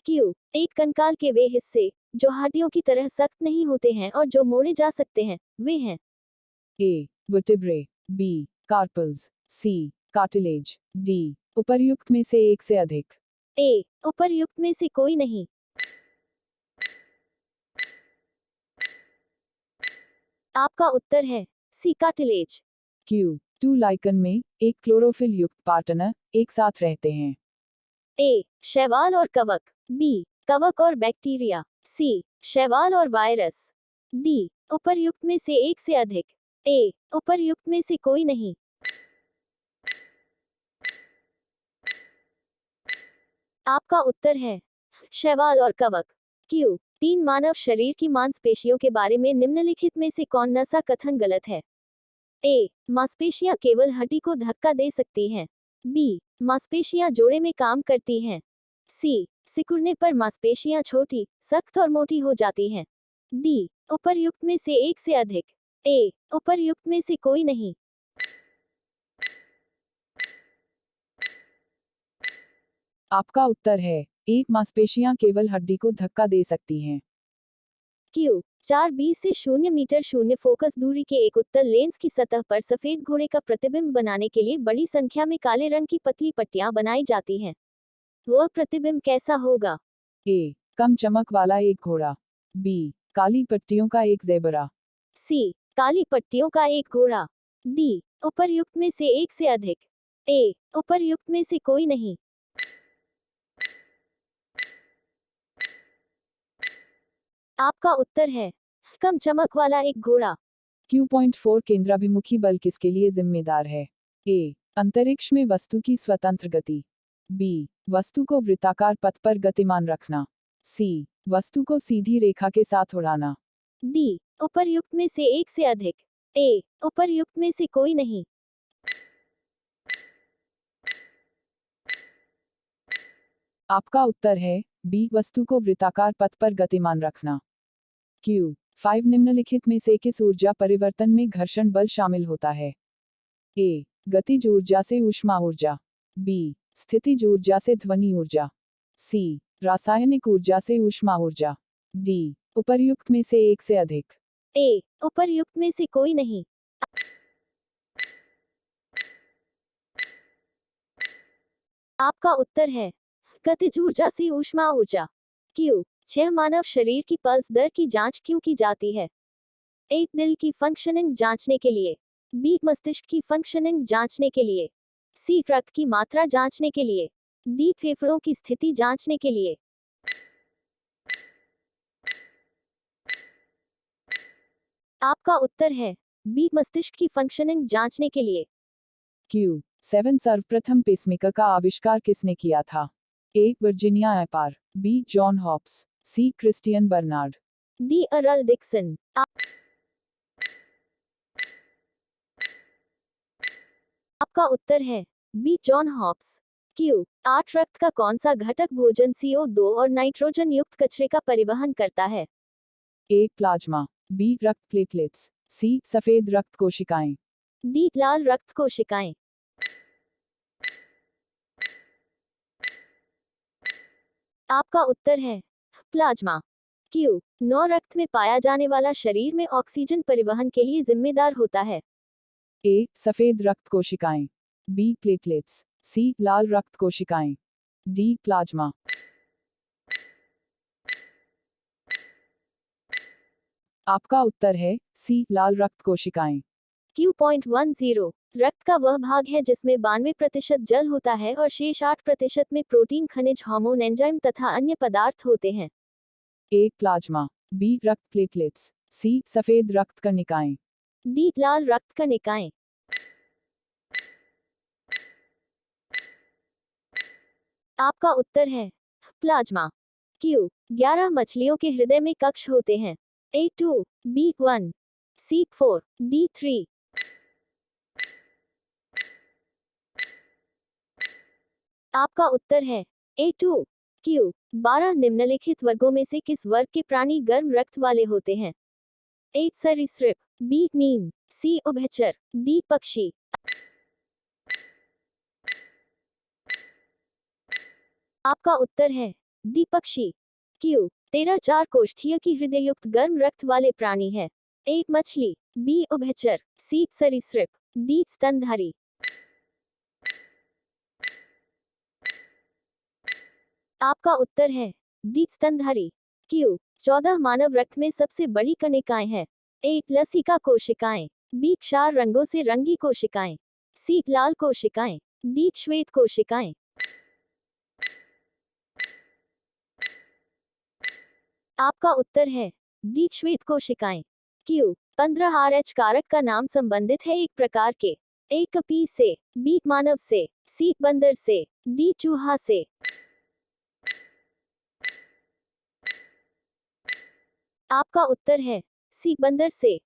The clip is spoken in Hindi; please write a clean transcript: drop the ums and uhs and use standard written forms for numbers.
क्यू, एक कंकाल के वे हिस्से जो हड्डियों की तरह सख्त नहीं होते हैं और जो मोड़े जा सकते हैं, वे हैं। ए वर्टिब्रे, बी कार्पल्स, सी कार्टिलेज, डी उपर्युक्त में से एक से अधिक। ए उपर्युक्त में से कोई नहीं। आपका उत्तर है सी कार्टिलेज। क्यू, टू लाइकन में एक क्लोरोफिल युक्त पार्टनर एक साथ रहते हैं। ए शैवाल और कवक, बी कवक और बैक्टीरिया, सी शैवाल और वायरस, डी उपर्युक्त में से एक से अधिक। ए उपर्युक्त में से कोई नहीं। आपका उत्तर है शैवाल और कवक। क्यू, तीन मानव शरीर की मांसपेशियों के बारे में निम्नलिखित में से कौन सा कथन गलत है? ए मांसपेशियां केवल हड्डी को धक्का दे सकती हैं, बी मांसपेशियां जोड़े में काम करती हैं, सी सिकुड़ने पर मांसपेशियां छोटी, सख्त और मोटी हो जाती हैं, डी उपर्युक्त में से एक से अधिक। ए उपर्युक्त में से कोई नहीं। आपका उत्तर है ए मांसपेशियां केवल हड्डी को धक्का दे सकती हैं। क्यू, 4 से 0 मीटर शून्य फोकस दूरी के एक उत्तल लेंस की सतह पर सफेद घोड़े का प्रतिबिंब बनाने के लिए बड़ी संख्या में काले रंग की पतली पट्टियां बनाई जाती हैं। वह प्रतिबिंब कैसा होगा? ए कम चमक वाला एक घोड़ा, बी काली पट्टियों का एक ज़ेबरा, सी काली पट्टियों का एक घोड़ा, डी उपर्युक्त में से एक से अधिक। ए उपर्युक्त में से कोई नहीं। आपका उत्तर है कम चमक वाला एक घोड़ा। Q.4 केंद्राभिमुखी बल किसके लिए जिम्मेदार है? ए अंतरिक्ष में वस्तु की स्वतंत्र गति, बी वस्तु को वृत्ताकार पथ पर गतिमान रखना, सी वस्तु को सीधी रेखा के साथ उड़ाना। डी उपर्युक्त में से एक से अधिक। ए उपर्युक्त में से कोई नहीं। आपका उत्तर है बी वस्तु को वृत्ताकार पथ पर गतिमान रखना। क्यू 5 निम्नलिखित में से किस ऊर्जा परिवर्तन में घर्षण बल शामिल होता है? ए गतिज ऊर्जा से ऊष्मा ऊर्जा, बी स्थितिज ऊर्जा से ध्वनि ऊर्जा, सी रासायनिक ऊर्जा से ऊष्मा ऊर्जा, डी उपर्युक्त में से एक से अधिक। ए उपर्युक्त में से कोई नहीं। आपका उत्तर है गतिज ऊर्जा से ऊष्मा ऊर्जा। क्यू, 6 मानव शरीर की पल्स दर की जांच क्यों की जाती है? ए दिल की फंक्शनिंग जांचने के लिए, बी मस्तिष्क की फंक्शनिंग जांचने के लिए, सी रक्त की मात्रा जांचने के लिए, डी फेफड़ों की स्थिति जांचने के लिए। आपका उत्तर है बी मस्तिष्क की फंक्शनिंग जांचने के लिए। क्यू 7 सर्वप्रथम पेसमेकर का आविष्कार किसने किया था? A Virginia Apgar, B John Hopps, C Christiaan Barnard, D Earl Dickson. आपका उत्तर है बी जॉन हॉप्स। क्यू, 8 रक्त का कौन सा घटक भोजन CO2 और नाइट्रोजन युक्त कचरे का परिवहन करता है? ए प्लाज्मा, बी रक्त प्लेटलेट्स, सी सफेद रक्त कोशिकाएं, डी लाल रक्त कोशिकाएं। आपका उत्तर है प्लाज्मा। क्यू, 9 रक्त में पाया जाने वाला शरीर में ऑक्सीजन परिवहन के लिए जिम्मेदार होता है? ए सफेद रक्त कोशिकाएं, बी प्लेटलेट्स, सी लाल रक्त कोशिकाएं, डी प्लाज्मा। आपका उत्तर है सी लाल रक्त कोशिकाएं। Q.10 रक्त का वह भाग है जिसमें 92% जल होता है और शेष 8% में प्रोटीन, खनिज, हार्मोन, एंजाइम तथा अन्य पदार्थ होते हैं। ए प्लाज्मा, बी रक्त प्लेटलेट्स, सी सफेद रक्त कणिकाएं, डी लाल रक्त कणिकाएं। आपका उत्तर है प्लाज्मा। क्यू, 11 मछलियों के हृदय में कक्ष होते हैं? A2, B1, C4, D3। आपका उत्तर है A2। क्यू, 12 निम्नलिखित वर्गों में से किस वर्ग के प्राणी गर्म रक्त वाले होते हैं? ए सरीसृप, बी मीन, सी उभयचर, डी पक्षी। आपका उत्तर है डी पक्षी। क्यू 13 चार कोष्ठीय की हृदययुक्त गर्म रक्त वाले प्राणी है। ए मछली, बी उभयचर, सी सरीसृप, डी स्तनधारी। आपका उत्तर है डी स्तनधारी। क्यू 14 मानव रक्त में सबसे बड़ी कणिकाएं हैं। ए लसिका कोशिकाएं, बी क्षार रंगों से रंगी कोशिकाएं, सी लाल कोशिकाएं, डी श्वेत कोशिकाएं। आपका उत्तर है डी श्वेत कोशिकाएं। क्यू 15 RH कारक का नाम संबंधित है एक प्रकार के। ए कपी से, बी मानव से, सी बंदर से, डी चूहा से। आपका उत्तर है सी बंदर से।